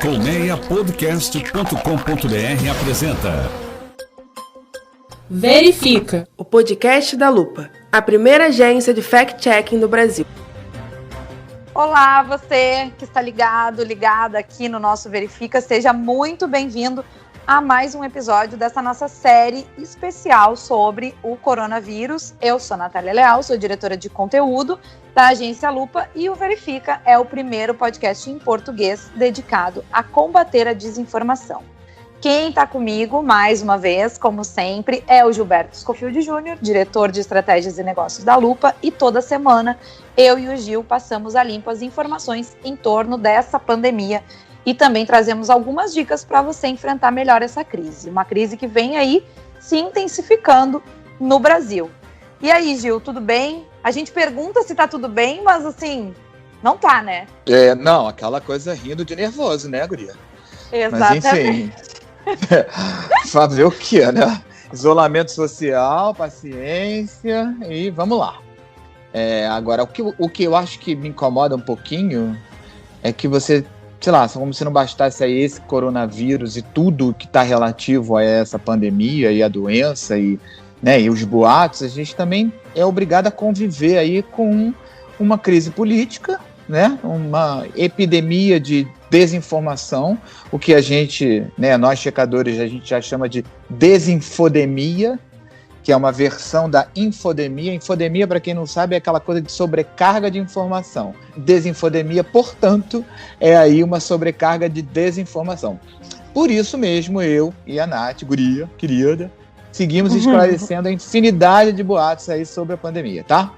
Colmeiapodcast.com.br apresenta Verifica, o podcast da Lupa, a primeira agência de fact-checking do Brasil. Olá, você que está ligada aqui no nosso Verifica, seja muito bem-vindo a mais um episódio dessa nossa série especial sobre o coronavírus. Eu sou Natália Leal, sou diretora de conteúdo da agência Lupa e o Verifica é o primeiro podcast em português dedicado a combater a desinformação. Quem está comigo, mais uma vez, como sempre, é o Gilberto Scofield Júnior, diretor de estratégias e negócios da Lupa, e toda semana eu e o Gil passamos a limpo as informações em torno dessa pandemia e também trazemos algumas dicas para você enfrentar melhor essa crise. Uma crise que vem aí se intensificando no Brasil. E aí, Gil, tudo bem? A gente pergunta se tá tudo bem, mas assim, não tá, né? Não, aquela coisa rindo de nervoso, né, guria? Exatamente. Mas enfim, fazer o quê, né? Isolamento social, paciência e vamos lá. Agora, o que eu acho que me incomoda um pouquinho é que você, sei lá, como se não bastasse aí esse coronavírus e tudo que está relativo a essa pandemia e a doença e os boatos, a gente também é obrigado a conviver aí com uma crise política, né? Uma epidemia de desinformação, o que a gente, nós checadores, a gente já chama de desinfodemia, que é uma versão da infodemia. Infodemia, para quem não sabe, é aquela coisa de sobrecarga de informação. Desinfodemia, portanto, é aí uma sobrecarga de desinformação. Por isso mesmo, eu e a Nath, guria, querida, seguimos esclarecendo a infinidade de boatos aí sobre a pandemia, tá?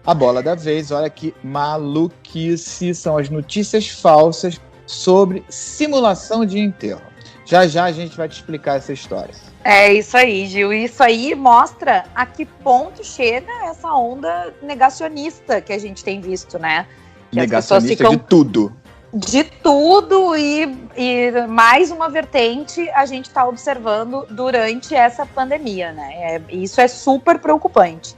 A bola da vez, olha que maluquice, são as notícias falsas sobre simulação de enterro. Já a gente vai te explicar essa história. É isso aí, Gil. Isso aí mostra a que ponto chega essa onda negacionista que a gente tem visto, né? Que negacionista de tudo. De tudo e mais uma vertente a gente está observando durante essa pandemia, né? Isso é super preocupante.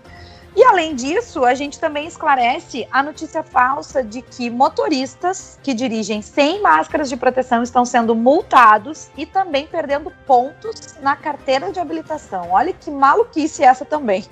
E além disso, a gente também esclarece a notícia falsa de que motoristas que dirigem sem máscaras de proteção estão sendo multados e também perdendo pontos na carteira de habilitação. Olha que maluquice essa também.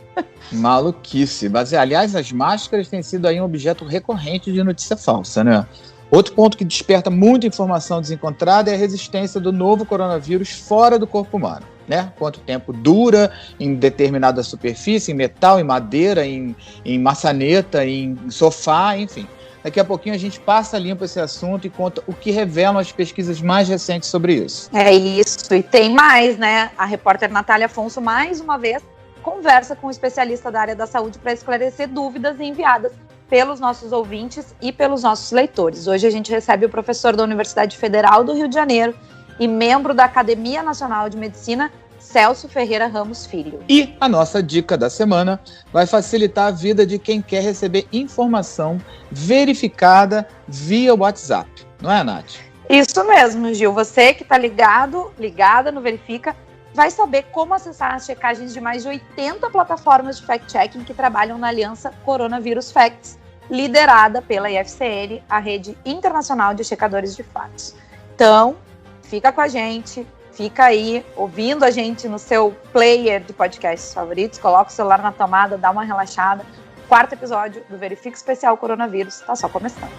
Maluquice. Mas, aliás, as máscaras têm sido aí um objeto recorrente de notícia falsa, né? Outro ponto que desperta muita informação desencontrada é a resistência do novo coronavírus fora do corpo humano, né? Quanto tempo dura em determinada superfície, em metal, em madeira, em maçaneta, em sofá, enfim. Daqui a pouquinho a gente passa limpo esse assunto e conta o que revelam as pesquisas mais recentes sobre isso. É isso, e tem mais, né? A repórter Natália Afonso, mais uma vez, conversa com um especialista da área da saúde para esclarecer dúvidas enviadas pelos nossos ouvintes e pelos nossos leitores. Hoje a gente recebe o professor da Universidade Federal do Rio de Janeiro e membro da Academia Nacional de Medicina, Celso Ferreira Ramos Filho. E a nossa dica da semana vai facilitar a vida de quem quer receber informação verificada via WhatsApp. Não é, Nath? Isso mesmo, Gil. Você que está ligada no Verifica, vai saber como acessar as checagens de mais de 80 plataformas de fact-checking que trabalham na aliança Coronavírus Facts, liderada pela IFCN, a rede internacional de checadores de fatos. Então, fica com a gente, fica aí ouvindo a gente no seu player de podcasts favoritos, coloca o celular na tomada, dá uma relaxada. 4º episódio do Verifica Especial Coronavírus está só começando.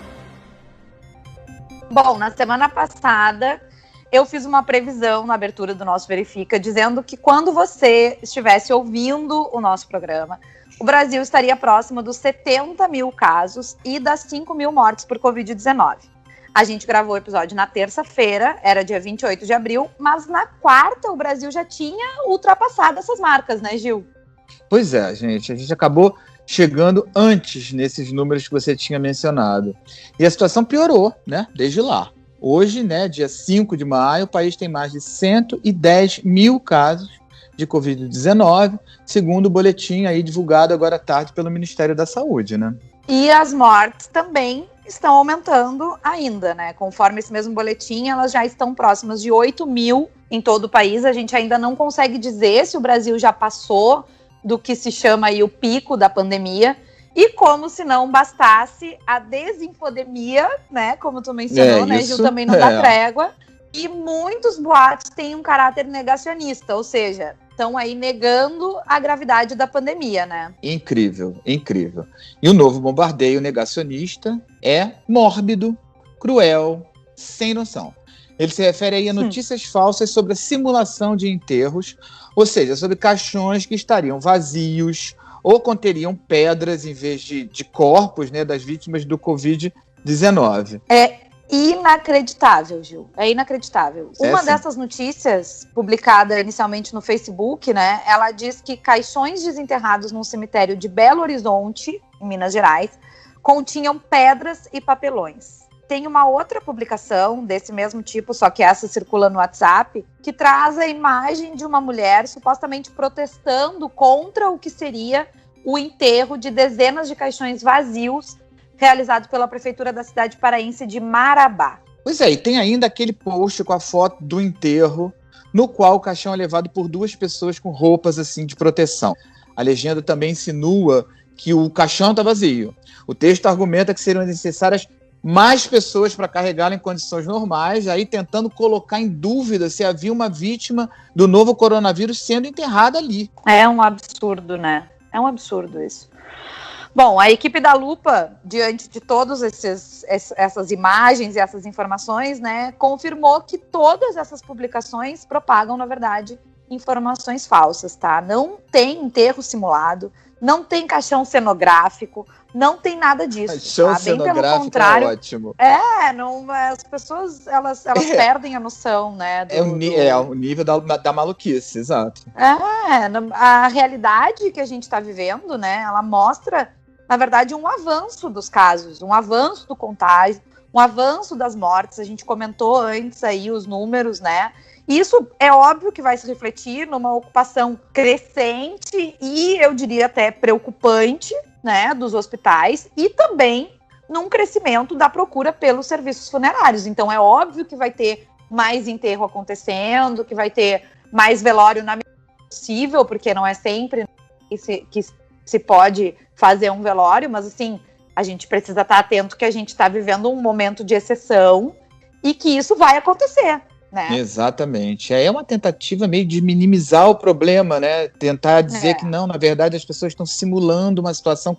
Bom, na semana passada eu fiz uma previsão na abertura do nosso Verifica, dizendo que quando você estivesse ouvindo o nosso programa, o Brasil estaria próximo dos 70 mil casos e das 5 mil mortes por Covid-19. A gente gravou o episódio na terça-feira, era dia 28 de abril, mas na quarta o Brasil já tinha ultrapassado essas marcas, né, Gil? Pois é, gente, a gente acabou chegando antes nesses números que você tinha mencionado. E a situação piorou, né, desde lá. Hoje, dia 5 de maio, o país tem mais de 110 mil casos de Covid-19, segundo o boletim aí divulgado agora à tarde pelo Ministério da Saúde, né? E as mortes também estão aumentando ainda, né? Conforme esse mesmo boletim, elas já estão próximas de 8 mil em todo o país. A gente ainda não consegue dizer se o Brasil já passou do que se chama aí o pico da pandemia. E como se não bastasse, a desinfodemia, né, como tu mencionou, né, Gil, também não dá trégua. E muitos boatos têm um caráter negacionista, ou seja, estão aí negando a gravidade da pandemia, né? Incrível, incrível. E o novo bombardeio negacionista é mórbido, cruel, sem noção. Ele se refere aí a notícias falsas sobre a simulação de enterros, ou seja, sobre caixões que estariam vazios ou conteriam pedras em vez de corpos, né, das vítimas do Covid-19. É inacreditável, Gil. É inacreditável. Uma dessas notícias, publicada inicialmente no Facebook, né, ela diz que caixões desenterrados num cemitério de Belo Horizonte, em Minas Gerais, continham pedras e papelões. Tem uma outra publicação desse mesmo tipo, só que essa circula no WhatsApp, que traz a imagem de uma mulher supostamente protestando contra o que seria o enterro de dezenas de caixões vazios realizado pela prefeitura da cidade paraense de Marabá. Pois é, e tem ainda aquele post com a foto do enterro, no qual o caixão é levado por duas pessoas com roupas assim de proteção. A legenda também insinua que o caixão está vazio. O texto argumenta que seriam necessárias mais pessoas para carregá-lo em condições normais, aí tentando colocar em dúvida se havia uma vítima do novo coronavírus sendo enterrada ali. É um absurdo, né? É um absurdo isso. Bom, a equipe da Lupa, diante de todas essas imagens e essas informações, né, confirmou que todas essas publicações propagam, na verdade, informações falsas, tá? Não tem enterro simulado, não tem caixão cenográfico, não tem nada disso. Caixão tá? Bem cenográfico pelo contrário, é ótimo. As pessoas, elas perdem a noção, né? O nível da maluquice, exato. A realidade que a gente está vivendo, né, ela mostra, na verdade, um avanço dos casos, um avanço do contágio, um avanço das mortes. A gente comentou antes aí os números, né? Isso é óbvio que vai se refletir numa ocupação crescente e, eu diria até preocupante, né, dos hospitais, e também num crescimento da procura pelos serviços funerários. Então é óbvio que vai ter mais enterro acontecendo, que vai ter mais velório na medida possível, porque não é sempre que se pode fazer um velório, mas assim, a gente precisa estar atento que a gente está vivendo um momento de exceção e que isso vai acontecer. Né? Exatamente. É uma tentativa meio de minimizar o problema, né? Tentar dizer que não, na verdade as pessoas estão simulando uma situação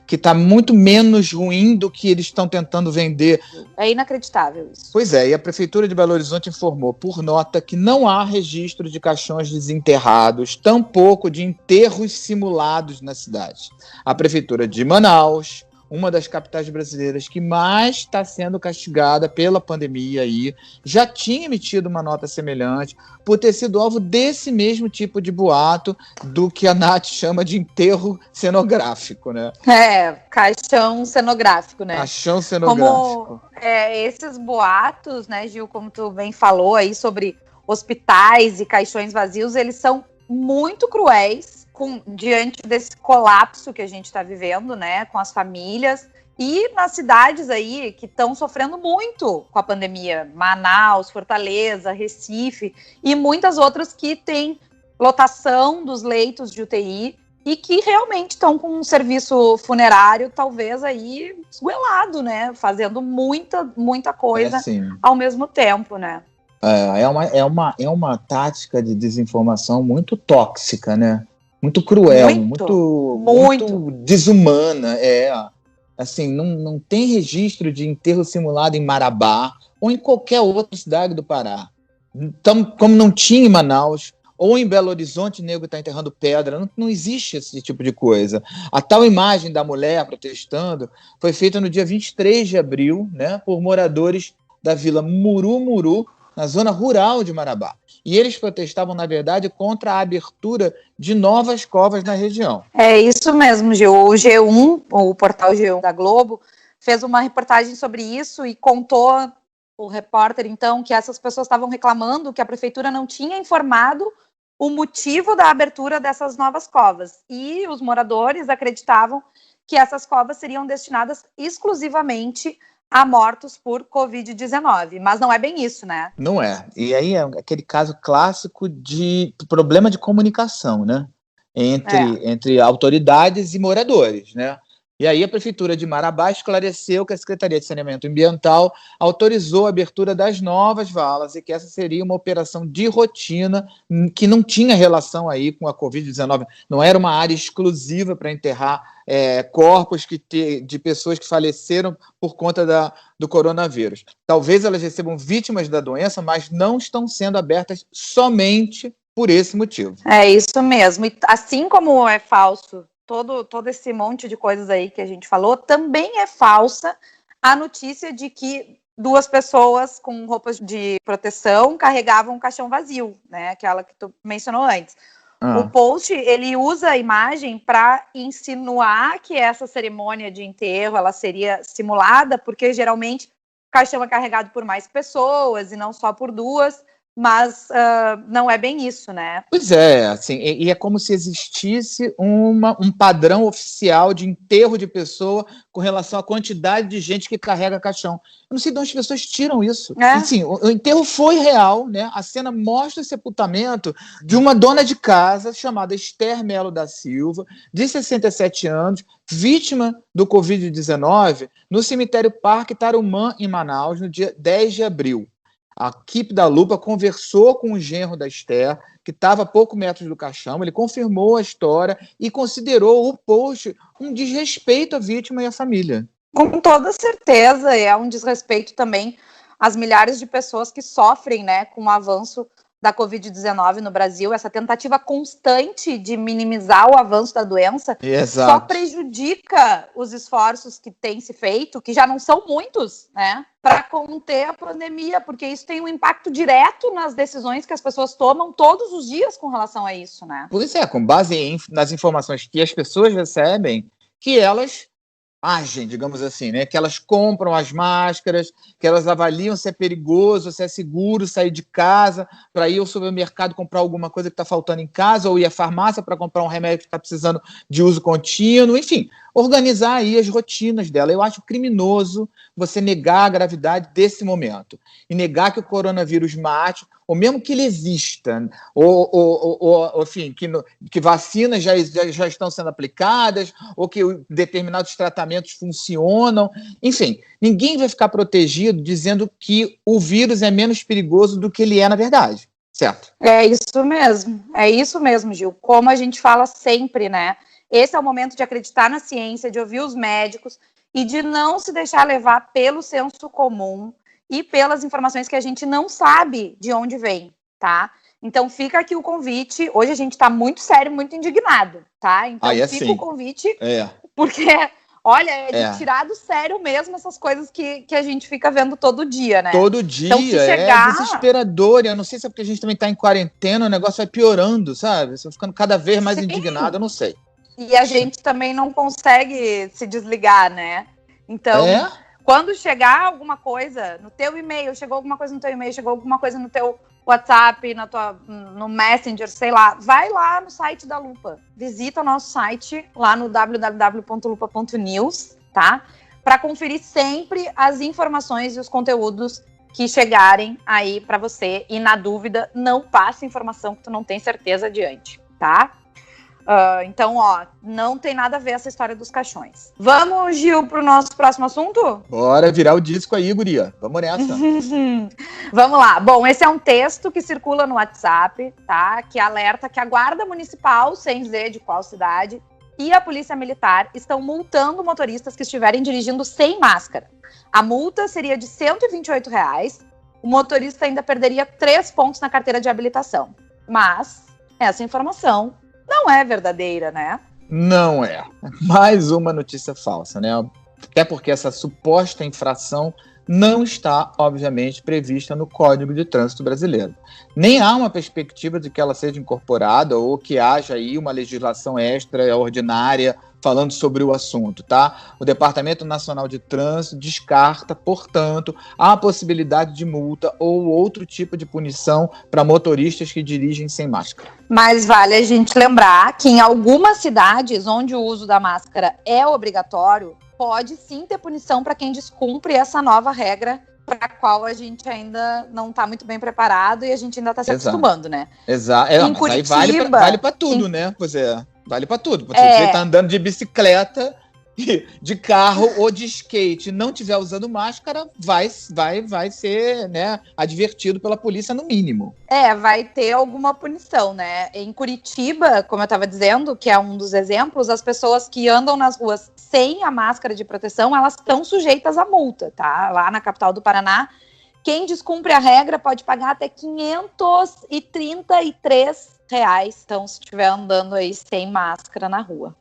que tá muito menos ruim do que eles estão tentando vender. É inacreditável isso. Pois é, e a Prefeitura de Belo Horizonte informou por nota que não há registro de caixões desenterrados, tampouco de enterros simulados na cidade. A Prefeitura de Manaus, uma das capitais brasileiras que mais está sendo castigada pela pandemia aí, já tinha emitido uma nota semelhante por ter sido alvo desse mesmo tipo de boato do que a Nath chama de enterro cenográfico, né? Caixão cenográfico, né? Caixão cenográfico. Como esses boatos, né, Gil, como tu bem falou aí sobre hospitais e caixões vazios, eles são muito cruéis, diante desse colapso que a gente está vivendo, né, com as famílias e nas cidades aí que estão sofrendo muito com a pandemia, Manaus, Fortaleza, Recife e muitas outras que têm lotação dos leitos de UTI e que realmente estão com um serviço funerário talvez aí esguelado, né, fazendo muita coisa ao mesmo tempo, né. É uma tática de desinformação muito tóxica, né? Muito cruel, muito desumana. Assim, não tem registro de enterro simulado em Marabá ou em qualquer outra cidade do Pará. Então, como não tinha em Manaus, ou em Belo Horizonte, o nego está enterrando pedra, não existe esse tipo de coisa. A tal imagem da mulher protestando foi feita no dia 23 de abril, né, por moradores da vila Muru, na zona rural de Marabá. E eles protestavam, na verdade, contra a abertura de novas covas na região. É isso mesmo, Gil. O G1, o portal G1 da Globo, fez uma reportagem sobre isso e contou, o repórter, então, que essas pessoas estavam reclamando que a prefeitura não tinha informado o motivo da abertura dessas novas covas. E os moradores acreditavam que essas covas seriam destinadas exclusivamente a mortos por Covid-19, mas não é bem isso, né? Não é. E aí é aquele caso clássico de problema de comunicação, né? Entre autoridades e moradores, né? E aí a Prefeitura de Marabá esclareceu que a Secretaria de Saneamento Ambiental autorizou a abertura das novas valas e que essa seria uma operação de rotina que não tinha relação aí com a Covid-19, não era uma área exclusiva para enterrar corpos de pessoas que faleceram por conta do coronavírus. Talvez elas recebam vítimas da doença, mas não estão sendo abertas somente por esse motivo. É isso mesmo. E assim como é falso todo esse monte de coisas aí que a gente falou, também é falsa a notícia de que 2 pessoas com roupas de proteção carregavam um caixão vazio, né? Aquela que tu mencionou antes. O post, ele usa a imagem para insinuar que essa cerimônia de enterro, ela seria simulada, porque geralmente o caixão é carregado por mais pessoas e não só por 2, mas não é bem isso, né? Pois é, assim, e é como se existisse um padrão oficial de enterro de pessoa com relação à quantidade de gente que carrega caixão. Eu não sei de onde as pessoas tiram isso. Assim, o enterro foi real, né? A cena mostra o sepultamento de uma dona de casa chamada Esther Melo da Silva, de 67 anos, vítima do Covid-19, no cemitério Parque Tarumã, em Manaus, no dia 10 de abril. A equipe da Lupa conversou com o genro da Esther, que estava a poucos metros do caixão, ele confirmou a história e considerou o post um desrespeito à vítima e à família. Com toda certeza, é um desrespeito também às milhares de pessoas que sofrem, né, com o avanço da Covid-19 no Brasil, essa tentativa constante de minimizar o avanço da doença. Exato. Só prejudica os esforços que têm se feito, que já não são muitos, né, para conter a pandemia, porque isso tem um impacto direto nas decisões que as pessoas tomam todos os dias com relação a isso, né? Pois é, com base nas informações que as pessoas recebem, que elas agem, digamos assim, né? Que elas compram as máscaras, que elas avaliam se é perigoso, se é seguro sair de casa para ir ao supermercado comprar alguma coisa que está faltando em casa, ou ir à farmácia para comprar um remédio que está precisando de uso contínuo, enfim, organizar aí as rotinas dela. Eu acho criminoso você negar a gravidade desse momento e negar que o coronavírus mate, ou mesmo que ele exista, ou enfim, que vacinas já estão sendo aplicadas, ou que determinados tratamentos funcionam. Enfim, ninguém vai ficar protegido dizendo que o vírus é menos perigoso do que ele é na verdade, certo? É isso mesmo, Gil. Como a gente fala sempre, né? Esse é o momento de acreditar na ciência, de ouvir os médicos e de não se deixar levar pelo senso comum e pelas informações que a gente não sabe de onde vem, tá? Então fica aqui o convite. Hoje a gente tá muito sério, muito indignado, tá? Então fica assim. o convite, porque, olha, de tirar do sério mesmo essas coisas que a gente fica vendo todo dia, né? Todo dia, então, se chegar... é desesperador. Eu não sei se é porque a gente também tá em quarentena, o negócio vai piorando, sabe? Você vai ficando cada vez mais indignado, eu não sei. E a gente também não consegue se desligar, né? Então... Quando chegar alguma coisa no teu e-mail, chegou alguma coisa no teu e-mail, chegou alguma coisa no teu WhatsApp, no Messenger, sei lá, vai lá no site da Lupa. Visita o nosso site lá no www.lupa.news, tá? Para conferir sempre as informações e os conteúdos que chegarem aí para você. E na dúvida, não passe informação que tu não tem certeza adiante, tá? Então, não tem nada a ver essa história dos caixões. Vamos, Gil, pro nosso próximo assunto? Bora virar o disco aí, guria. Vamos nessa. Vamos lá. Bom, esse é um texto que circula no WhatsApp, tá? Que alerta que a Guarda Municipal, sem dizer de qual cidade, e a Polícia Militar estão multando motoristas que estiverem dirigindo sem máscara. A multa seria de R$ 128,00. O motorista ainda perderia 3 pontos na carteira de habilitação. Mas essa informação não é verdadeira, né? Não é. Mais uma notícia falsa, né? Até porque essa suposta infração não está, obviamente, prevista no Código de Trânsito Brasileiro. Nem há uma perspectiva de que ela seja incorporada ou que haja aí uma legislação extraordinária falando sobre o assunto, tá? O Departamento Nacional de Trânsito descarta, portanto, a possibilidade de multa ou outro tipo de punição para motoristas que dirigem sem máscara. Mas vale a gente lembrar que em algumas cidades onde o uso da máscara é obrigatório, pode sim ter punição para quem descumpre essa nova regra para a qual a gente ainda não está muito bem preparado e a gente ainda está se acostumando, né? Exato. Em Curitiba, aí vale para tudo, né? Pois é. Vale para tudo. Você tá andando de bicicleta de carro ou de skate não estiver usando máscara, vai ser, né, advertido pela polícia no mínimo. Vai ter alguma punição, né? Em Curitiba, como eu estava dizendo, que é um dos exemplos, as pessoas que andam nas ruas sem a máscara de proteção, elas estão sujeitas a multa, tá? Lá na capital do Paraná, quem descumpre a regra pode pagar até R$533, então, se estiver andando aí sem máscara na rua.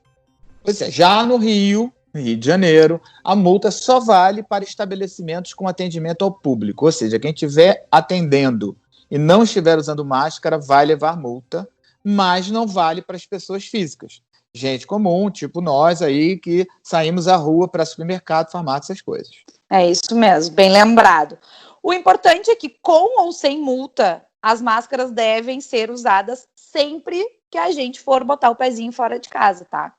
Pois é, já no Rio de Janeiro, a multa só vale para estabelecimentos com atendimento ao público, ou seja, quem estiver atendendo e não estiver usando máscara vai levar multa, mas não vale para as pessoas físicas. Gente comum, tipo nós aí, que saímos à rua para supermercado, farmácia, essas coisas. É isso mesmo, bem lembrado. O importante é que, com ou sem multa, as máscaras devem ser usadas sempre que a gente for botar o pezinho fora de casa, tá? A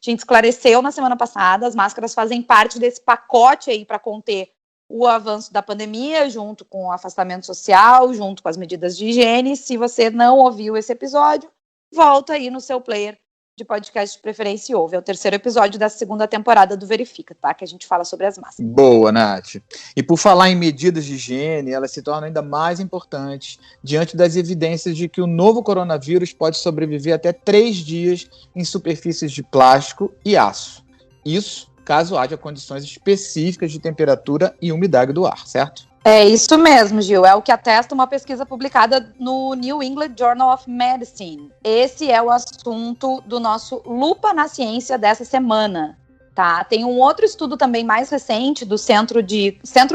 gente esclareceu na semana passada, as máscaras fazem parte desse pacote aí para conter o avanço da pandemia, junto com o afastamento social, junto com as medidas de higiene. Se você não ouviu esse episódio, volta aí no seu player de podcast de preferência e ouve. É o 3º episódio da 2ª temporada do Verifica, tá? Que a gente fala sobre as máscaras. Boa, Nath. E por falar em medidas de higiene, elas se tornam ainda mais importantes diante das evidências de que o novo coronavírus pode sobreviver até 3 dias em superfícies de plástico e aço. Isso caso haja condições específicas de temperatura e umidade do ar, certo? É isso mesmo, Gil. É o que atesta uma pesquisa publicada no New England Journal of Medicine. Esse é o assunto do nosso Lupa na Ciência dessa semana. Tá? Tem um outro estudo também mais recente do Centro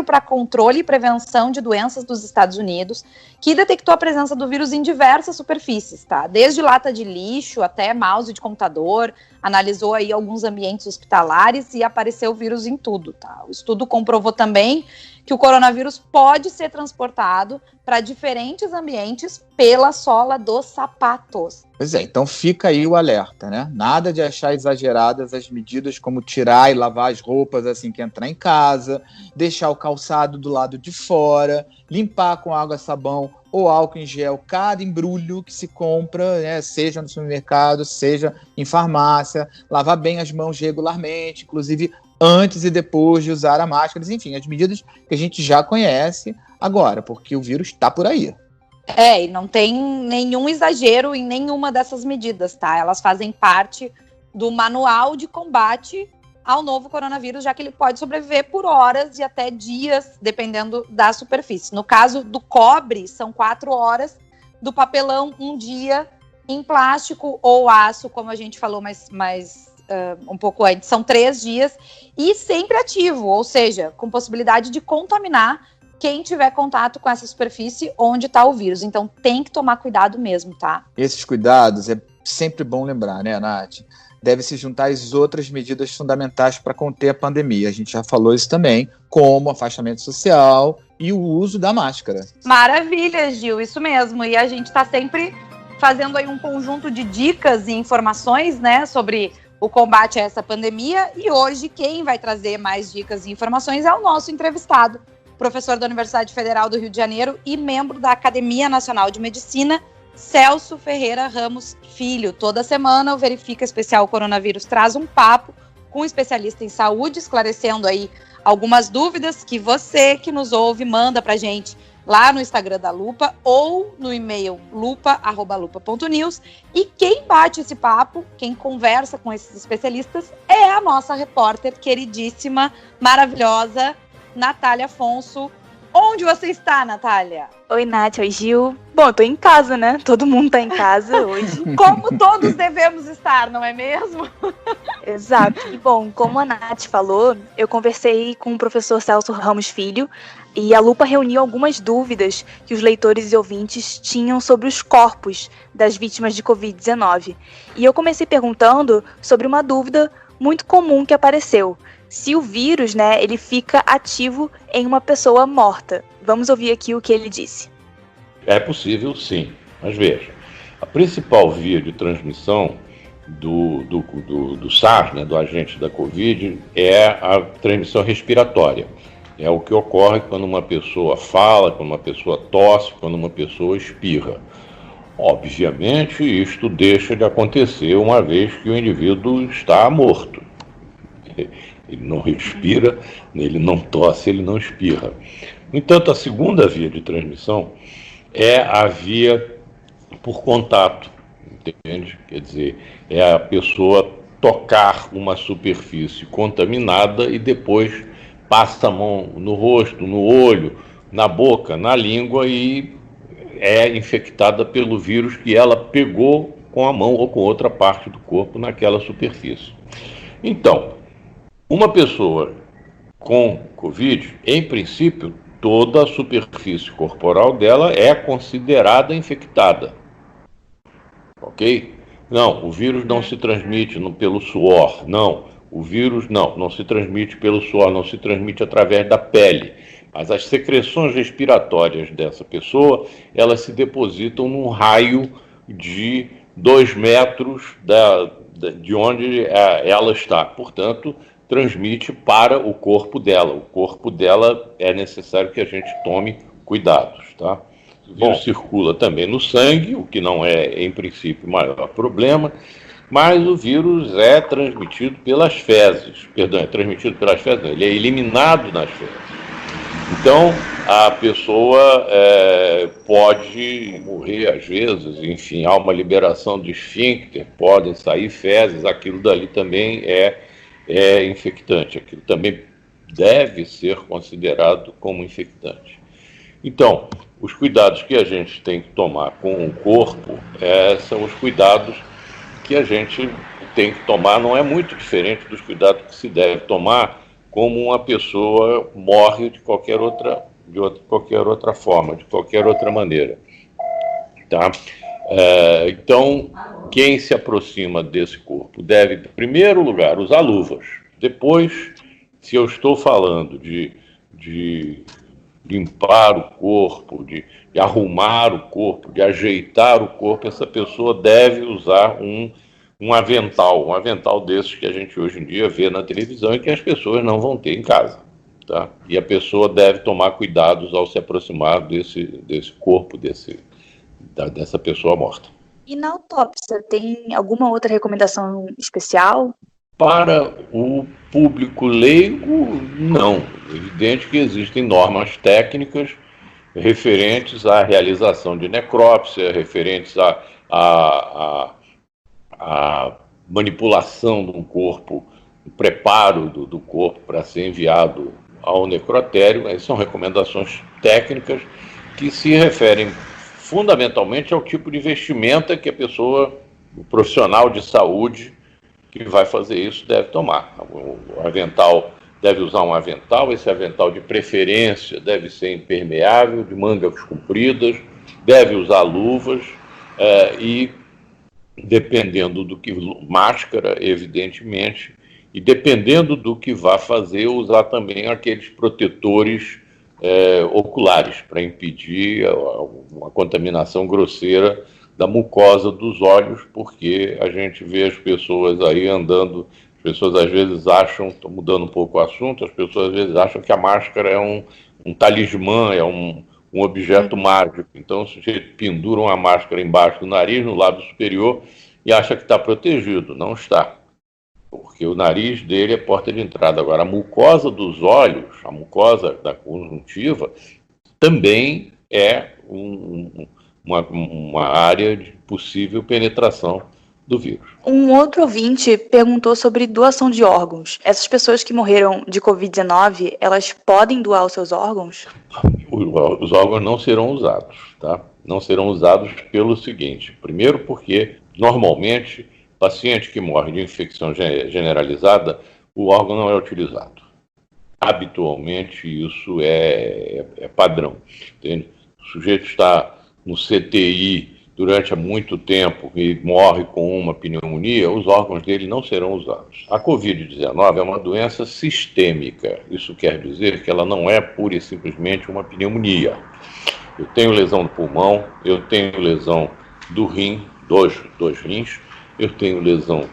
para Controle e Prevenção de Doenças dos Estados Unidos, que detectou a presença do vírus em diversas superfícies, tá? Desde lata de lixo até mouse de computador, analisou aí alguns ambientes hospitalares e apareceu o vírus em tudo, tá? O estudo comprovou também que o coronavírus pode ser transportado para diferentes ambientes pela sola dos sapatos. Pois é, então fica aí o alerta, né? Nada de achar exageradas as medidas como tirar e lavar as roupas assim que entrar em casa, deixar o calçado do lado de fora, limpar com água, sabão ou álcool em gel cada embrulho que se compra, né? Seja no supermercado, seja em farmácia, lavar bem as mãos regularmente, inclusive antes e depois de usar a máscara, enfim, as medidas que a gente já conhece agora, porque o vírus está por aí. E não tem nenhum exagero em nenhuma dessas medidas, tá? Elas fazem parte do manual de combate ao novo coronavírus, já que ele pode sobreviver por horas e até dias, dependendo da superfície. No caso do cobre, são 4 horas, do papelão, 1 dia, em plástico ou aço, como a gente falou um pouco antes, são 3 dias, e sempre ativo, ou seja, com possibilidade de contaminar quem tiver contato com essa superfície onde está o vírus. Então tem que tomar cuidado mesmo, tá? Esses cuidados é sempre bom lembrar, né, Nath? Deve se juntar às outras medidas fundamentais para conter a pandemia. A gente já falou isso também, como afastamento social e o uso da máscara. Maravilha, Gil, isso mesmo. E a gente está sempre fazendo aí um conjunto de dicas e informações, né, sobre o combate a essa pandemia. E hoje quem vai trazer mais dicas e informações é o nosso entrevistado, professor da Universidade Federal do Rio de Janeiro e membro da Academia Nacional de Medicina, Celso Ferreira Ramos Filho. Toda semana o Verifica Especial Coronavírus traz um papo com um especialista em saúde, esclarecendo aí algumas dúvidas que você que nos ouve manda pra gente lá no Instagram da Lupa ou no e-mail lupa@lupa.news. E quem bate esse papo, quem conversa com esses especialistas é a nossa repórter queridíssima, maravilhosa, Natália Afonso. Onde você está, Natália? Oi, Nath. Oi, Gil. Bom, eu tô em casa, né? Todo mundo tá em casa hoje. Como todos devemos estar, não é mesmo? Exato. E, bom, como a Nath falou, eu conversei com o professor Celso Ramos Filho e a Lupa reuniu algumas dúvidas que os leitores e ouvintes tinham sobre os corpos das vítimas de Covid-19. E eu comecei perguntando sobre uma dúvida muito comum que apareceu. Se o vírus, né, ele fica ativo em uma pessoa morta. Vamos ouvir aqui o que ele disse. É possível, sim. Mas veja, a principal via de transmissão do SARS, né, do agente da Covid, é a transmissão respiratória. É o que ocorre quando uma pessoa fala, quando uma pessoa tosse, quando uma pessoa espirra. Obviamente, isto deixa de acontecer uma vez que o indivíduo está morto. Ele não respira, ele não tosse, ele não espirra. No entanto, a segunda via de transmissão é a via por contato, entende? Quer dizer, é a pessoa tocar uma superfície contaminada e depois passa a mão no rosto, no olho, na boca, na língua e é infectada pelo vírus que ela pegou com a mão ou com outra parte do corpo naquela superfície. Então, uma pessoa com Covid, em princípio, toda a superfície corporal dela é considerada infectada. Ok? Não, o vírus não se transmite pelo suor, não. O vírus não se transmite pelo suor, não se transmite através da pele. Mas as secreções respiratórias dessa pessoa, elas se depositam num raio de 2 metros de onde ela está. Portanto, transmite para o corpo dela. O corpo dela é necessário que a gente tome cuidados, tá? O vírus circula também no sangue, o que não é, em princípio, o maior problema, mas o vírus é transmitido pelas fezes. Perdão, é transmitido pelas fezes, não, ele é eliminado nas fezes. Então, a pessoa pode morrer às vezes, enfim, há uma liberação de esfíncter, podem sair fezes, aquilo dali também é infectante, aquilo também deve ser considerado como infectante. Então, os cuidados que a gente tem que tomar com o corpo são os cuidados que a gente tem que tomar, não é muito diferente dos cuidados que se deve tomar como uma pessoa morre de qualquer outra forma, de qualquer outra maneira. Tá? Então, quem se aproxima desse corpo deve, em primeiro lugar, usar luvas. Depois, se eu estou falando de limpar o corpo, de arrumar o corpo, de ajeitar o corpo, essa pessoa deve usar um avental desses que a gente hoje em dia vê na televisão e que as pessoas não vão ter em casa. Tá? E a pessoa deve tomar cuidados ao se aproximar desse corpo, dessa pessoa morta. E na autópsia, tem alguma outra recomendação especial? Para o público leigo, não. É evidente que existem normas técnicas referentes à realização de necrópsia, referentes à manipulação de um corpo, o preparo do corpo para ser enviado ao necrotério. Essas são recomendações técnicas que se referem fundamentalmente ao tipo de vestimenta que a pessoa, o profissional de saúde que vai fazer isso deve tomar. O avental deve usar um avental, esse avental de preferência deve ser impermeável, de mangas compridas, deve usar luvas e dependendo do que, máscara, evidentemente, e dependendo do que vá fazer, usar também aqueles protetores oculares para impedir uma contaminação grosseira da mucosa dos olhos, porque a gente vê as pessoas aí andando, as pessoas às vezes acham, estou mudando um pouco o assunto, as pessoas às vezes acham que a máscara é um talismã, é um objeto mágico. Então o sujeito pendura uma máscara embaixo do nariz, no lábio superior, e acha que está protegido. Não está, porque o nariz dele é porta de entrada. Agora, a mucosa dos olhos, a mucosa da conjuntiva, também é uma área de possível penetração do vírus. Um outro ouvinte perguntou sobre doação de órgãos. Essas pessoas que morreram de Covid-19, elas podem doar os seus órgãos? Os órgãos não serão usados, tá? Não serão usados pelo seguinte. Primeiro porque, normalmente, paciente que morre de infecção generalizada, o órgão não é utilizado. Habitualmente, isso é padrão. Entende? O sujeito está no CTI durante muito tempo e morre com uma pneumonia, os órgãos dele não serão usados. A Covid-19 é uma doença sistêmica. Isso quer dizer que ela não é pura e simplesmente uma pneumonia. Eu tenho lesão do pulmão, eu tenho lesão do rim, dois rins, eu tenho lesão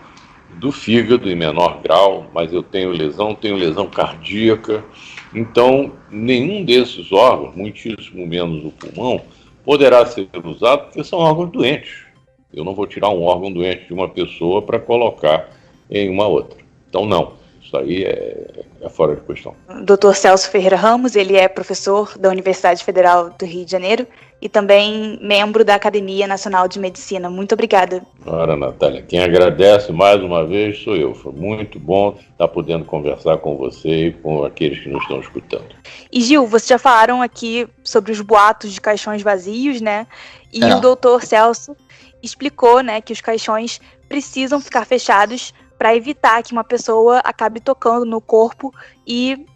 do fígado em menor grau, mas eu tenho lesão cardíaca. Então, nenhum desses órgãos, muitíssimo menos o pulmão, poderá ser usado porque são órgãos doentes. Eu não vou tirar um órgão doente de uma pessoa para colocar em uma outra. Então, não. Isso aí é fora de questão. Dr. Celso Ferreira Ramos, ele é professor da Universidade Federal do Rio de Janeiro e também membro da Academia Nacional de Medicina. Muito obrigada. Ora, Natália, quem agradece mais uma vez sou eu. Foi muito bom estar podendo conversar com você e com aqueles que nos estão escutando. E Gil, vocês já falaram aqui sobre os boatos de caixões vazios, né? E o Dr. Celso explicou, né, que os caixões precisam ficar fechados para evitar que uma pessoa acabe tocando no corpo e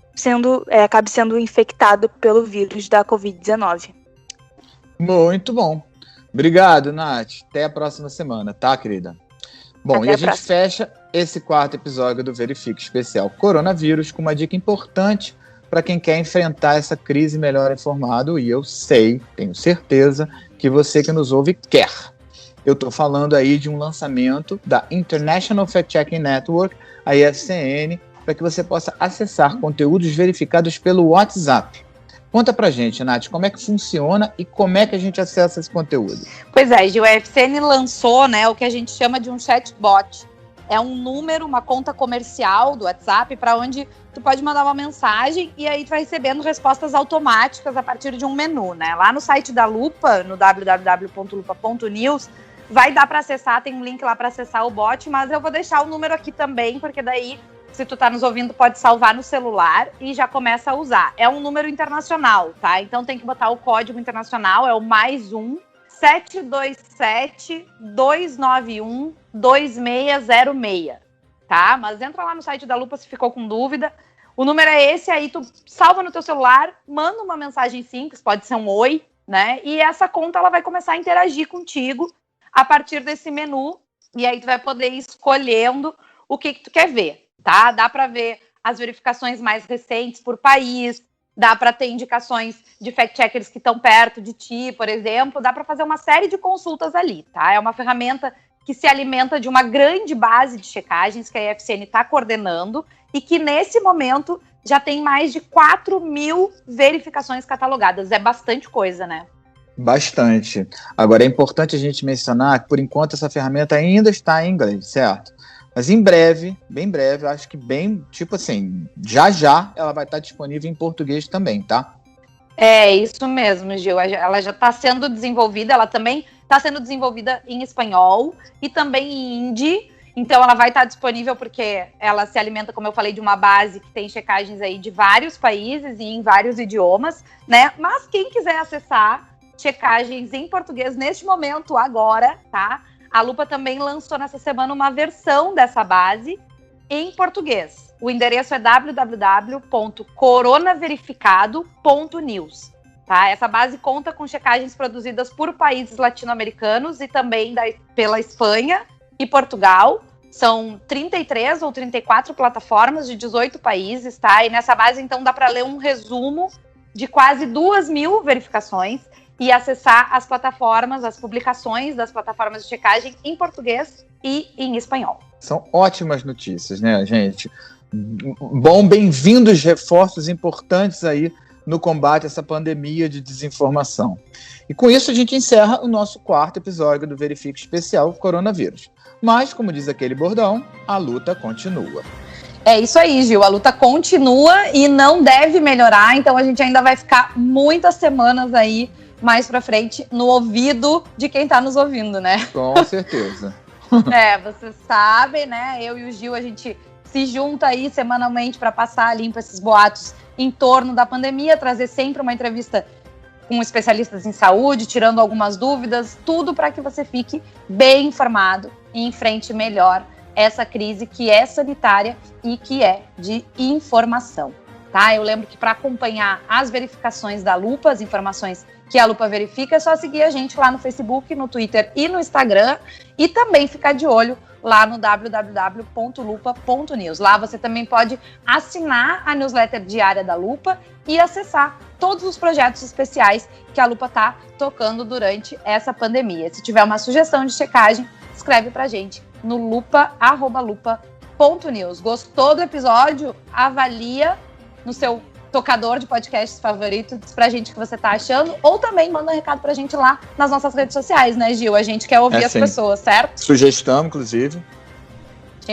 acabe sendo infectado pelo vírus da Covid-19. Muito bom. Obrigado, Nath. Até a próxima semana, tá, querida? Bom, Até e a gente fecha esse 4º episódio do Verifique Especial Coronavírus com uma dica importante para quem quer enfrentar essa crise melhor informado, e eu sei, tenho certeza, que você que nos ouve quer. Eu estou falando aí de um lançamento da International Fact-Checking Network, a IFCN, para que você possa acessar conteúdos verificados pelo WhatsApp. Conta pra gente, Nath, como é que funciona e como é que a gente acessa esse conteúdo? Pois é, Gil, a IFCN lançou, né, o que a gente chama de um chatbot. É um número, uma conta comercial do WhatsApp para onde tu pode mandar uma mensagem e aí tu vai recebendo respostas automáticas a partir de um menu, né? Lá no site da Lupa, no www.lupa.news, vai dar para acessar, tem um link lá para acessar o bot, mas eu vou deixar o número aqui também, porque daí, se tu tá nos ouvindo, pode salvar no celular e já começa a usar. É um número internacional, tá? Então tem que botar o código internacional, é o +1 727-291 2606, tá? Mas entra lá no site da Lupa se ficou com dúvida. O número é esse, aí tu salva no teu celular, manda uma mensagem simples, pode ser um oi, né? E essa conta ela vai começar a interagir contigo a partir desse menu, e aí tu vai poder ir escolhendo o que tu quer ver, tá? Dá para ver as verificações mais recentes por país, dá para ter indicações de fact-checkers que estão perto de ti, por exemplo, dá para fazer uma série de consultas ali, tá? É uma ferramenta que se alimenta de uma grande base de checagens que a IFCN está coordenando e que, nesse momento, já tem mais de 4.000 verificações catalogadas. É bastante coisa, né? Bastante. Agora, é importante a gente mencionar que, por enquanto, essa ferramenta ainda está em inglês, certo? Mas em breve, bem breve, eu acho que bem, tipo assim, já ela vai estar disponível em português também, tá? É, isso mesmo, Gil. Ela já está sendo desenvolvida, ela também está sendo desenvolvida em espanhol e também em hindi. Então ela vai estar disponível porque ela se alimenta, como eu falei, de uma base que tem checagens aí de vários países e em vários idiomas, né? Mas quem quiser acessar checagens em português neste momento, agora, tá? A Lupa também lançou nessa semana uma versão dessa base em português. O endereço é www.coronaverificado.news. Tá? Essa base conta com checagens produzidas por países latino-americanos e também pela Espanha e Portugal. São 33 ou 34 plataformas de 18 países, tá? E nessa base, então, dá para ler um resumo de quase 2.000 verificações e acessar as plataformas, as publicações das plataformas de checagem em português e em espanhol. São ótimas notícias, né, gente? Bom, bem-vindos reforços importantes aí no combate a essa pandemia de desinformação. E com isso a gente encerra o nosso 4º episódio do Verifique Especial Coronavírus. Mas, como diz aquele bordão, a luta continua. É isso aí, Gil. A luta continua e não deve melhorar, então a gente ainda vai ficar muitas semanas aí mais pra frente no ouvido de quem tá nos ouvindo, né? Com certeza. Vocês sabem, né? Eu e o Gil, a gente se junta aí semanalmente para passar limpo esses boatos em torno da pandemia, trazer sempre uma entrevista com especialistas em saúde, tirando algumas dúvidas, tudo para que você fique bem informado e enfrente melhor essa crise que é sanitária e que é de informação, tá? Eu lembro que para acompanhar as verificações da Lupa, as informações que a Lupa verifica, é só seguir a gente lá no Facebook, no Twitter e no Instagram, e também ficar de olho lá no www.lupa.news. Lá você também pode assinar a newsletter diária da Lupa e acessar todos os projetos especiais que a Lupa está tocando durante essa pandemia. Se tiver uma sugestão de checagem, escreve pra gente no lupa@lupa.news. Gostou do episódio? Avalia no seu tocador de podcasts favorito, diz pra gente o que você tá achando, ou também manda um recado pra gente lá nas nossas redes sociais, né, Gil? A gente quer ouvir as pessoas, certo? Sugestão, inclusive.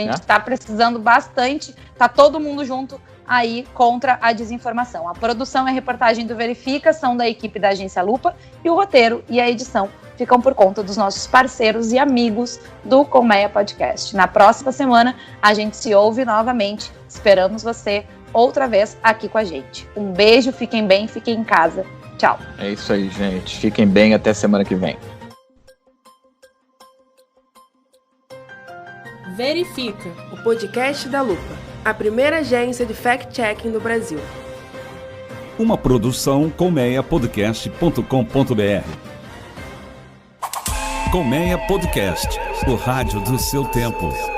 A gente está precisando bastante, tá todo mundo junto aí contra a desinformação. A produção e a reportagem do Verifica são da equipe da Agência Lupa e o roteiro e a edição ficam por conta dos nossos parceiros e amigos do Colmeia Podcast. Na próxima semana a gente se ouve novamente. Esperamos você outra vez aqui com a gente. Um beijo, fiquem bem, fiquem em casa. Tchau. É isso aí, gente. Fiquem bem, até semana que vem. Verifica, o podcast da Lupa, a primeira agência de fact-checking do Brasil. Uma produção colmeiapodcast.com.br. Colmeia Podcast, o rádio do seu tempo.